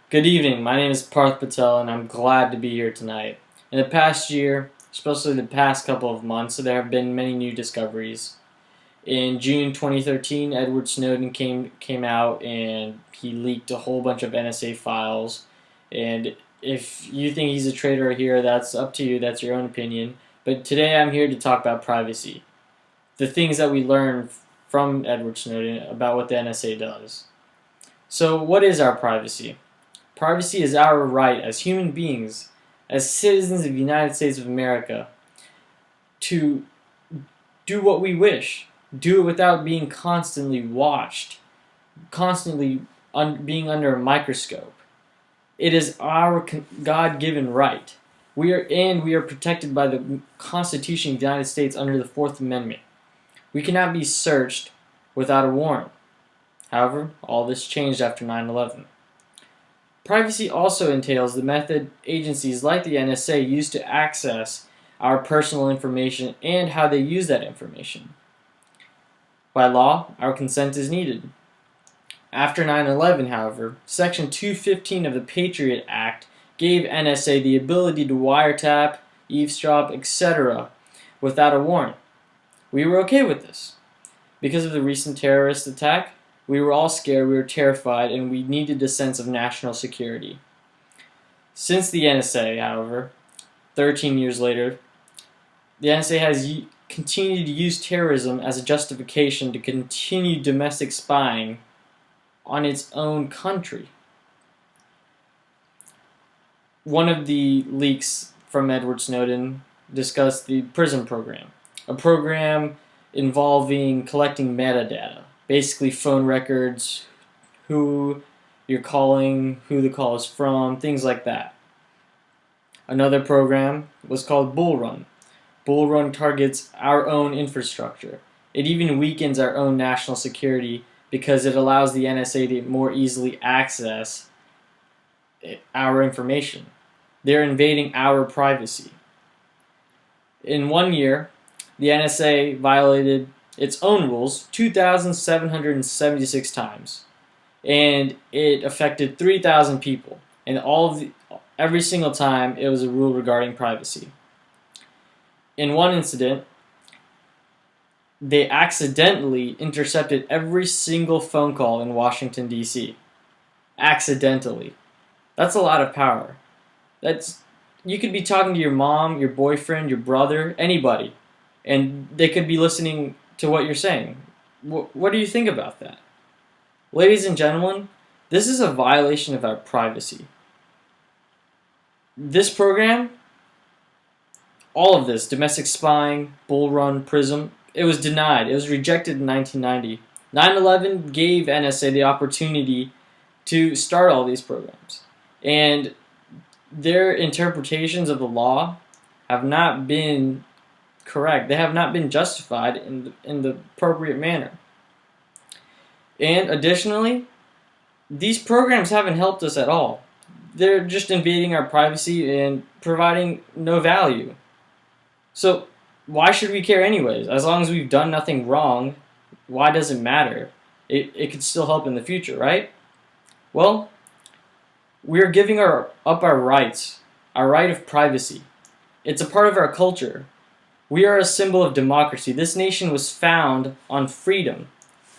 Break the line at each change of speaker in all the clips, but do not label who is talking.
Good evening. My name is Parth Patel, and I'm glad to be here tonight. In the past year, especially the past couple of months, there have been many new discoveries. In June 2013, Edward Snowden came out and he leaked a whole bunch of NSA files. And if you think he's a traitor here, that's up to you. That's your own opinion. But today I'm here to talk about privacy, the things that we learned from Edward Snowden about what the NSA does. So, what is our privacy? Privacy is our right as human beings, as citizens of the United States of America, to do what we wish. Do it without being constantly watched, constantly being under a microscope. It is our God-given right. We are protected by the Constitution of the United States under the Fourth Amendment. We cannot be searched without a warrant. However, all this changed after 9/11. Privacy also entails the method agencies like the NSA use to access our personal information and how they use that information. By law, our consent is needed. After 9/11, however, Section 215 of the Patriot Act gave NSA the ability to wiretap, eavesdrop, etc. without a warrant. We were okay with this. Because of the recent terrorist attack, we were all scared, we were terrified, and we needed a sense of national security. Since the NSA, however, 13 years later, the NSA has continued to use terrorism as a justification to continue domestic spying on its own country. One of the leaks from Edward Snowden discussed the PRISM program, a program involving collecting metadata. Basically phone records, who you're calling, who the call is from, things like that. Another program was called Bull Run. Bull Run targets our own infrastructure. It even weakens our own national security because it allows the NSA to more easily access our information. They're invading our privacy. In 1 year, the NSA violated its own rules 2,776 times, and it affected 3,000 people, and every single time it was a rule regarding privacy. In one incident, they accidentally intercepted every single phone call in Washington, D.C. Accidentally. That's a lot of power. You could be talking to your mom, your boyfriend, your brother, anybody, and they could be listening to what you're saying. What do you think about that? Ladies and gentlemen, this is a violation of our privacy. This program, all of this, domestic spying, Bull Run, PRISM, it was denied. It was rejected in 1990. 9/11 gave NSA the opportunity to start all these programs. And their interpretations of the law have not been correct. They have not been justified in the appropriate manner. And additionally, these programs haven't helped us at all. They're just invading our privacy and providing no value. So why should we care anyways? As long as we've done nothing wrong, why does it matter? It could still help in the future, right? Well, we're giving up our rights, our right of privacy. It's a part of our culture. We are a symbol of democracy. This nation was found on freedom.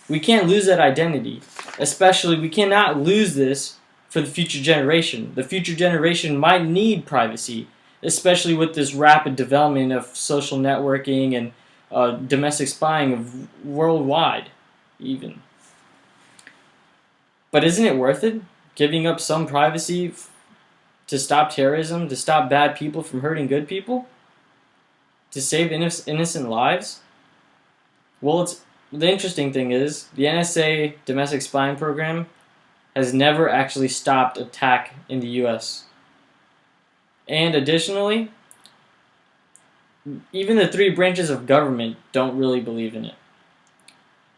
We can't lose that identity. Especially, we cannot lose this for the future generation. The future generation might need privacy, especially with this rapid development of social networking and domestic spying worldwide, even. But isn't it worth it? Giving up some privacy to stop terrorism, to stop bad people from hurting good people? To save innocent lives? Well, the interesting thing is, the NSA domestic spying program has never actually stopped attack in the U.S. And additionally, even the three branches of government don't really believe in it.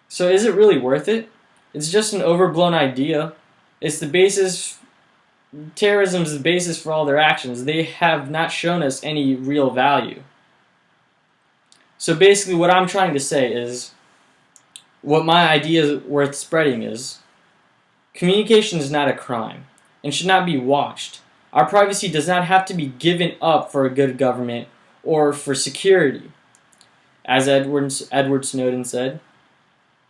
So is it really worth it? It's just an overblown idea. It's the basis. Terrorism is the basis for all their actions. They have not shown us any real value. So basically what I'm trying to say is, what my idea worth spreading is, communication is not a crime. and should not be watched. Our privacy does not have to be given up for a good government or for security. As Edward Snowden said,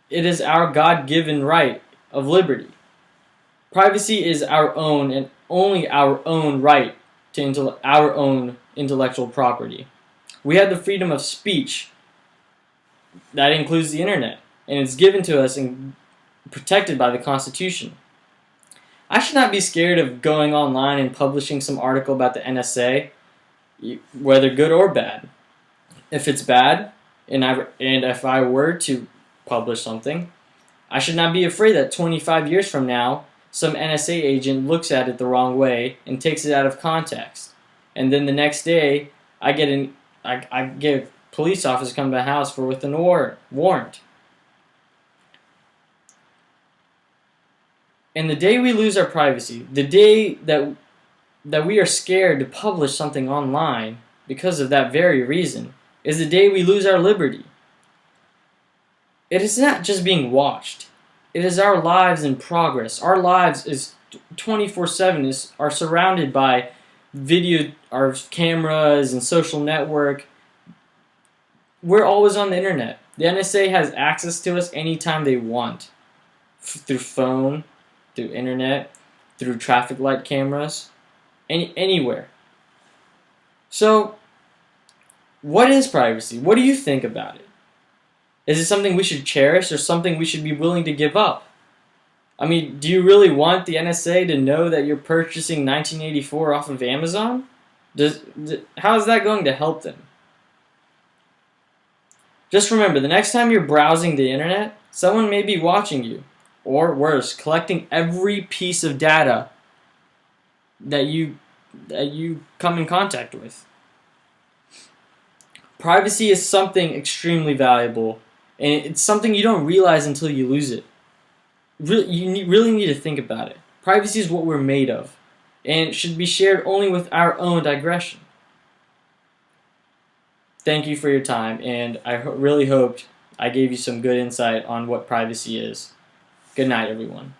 it is our God-given right of liberty. Privacy is our own and only our own right to our own intellectual property. We have the freedom of speech. That includes the internet, and it's given to us and protected by the Constitution. I should not be scared of going online and publishing some article about the NSA, whether good or bad. If it's bad, and if I were to publish something, I should not be afraid that 25 years from now, some NSA agent looks at it the wrong way and takes it out of context. And then the next day, I get a police officer come to my house with an warrant. And the day we lose our privacy, the day that we are scared to publish something online because of that very reason, is the day we lose our liberty. It is not just being watched. It is our lives in progress. Our lives is 24/7 are surrounded by video, our cameras and social network. We're always on the internet. The NSA has access to us anytime they want. Through phone, through internet, through traffic light cameras, anywhere. So, what is privacy? What do you think about it? Is it something we should cherish or something we should be willing to give up? I mean, do you really want the NSA to know that you're purchasing 1984 off of Amazon? How is that going to help them? Just remember, the next time you're browsing the internet, someone may be watching you. Or worse, collecting every piece of data that you come in contact with. Privacy is something extremely valuable, and it's something you don't realize until you lose it. You really need to think about it. Privacy is what we're made of, and it should be shared only with our own digression. Thank you for your time, and I really hoped I gave you some good insight on what privacy is. Good night, everyone.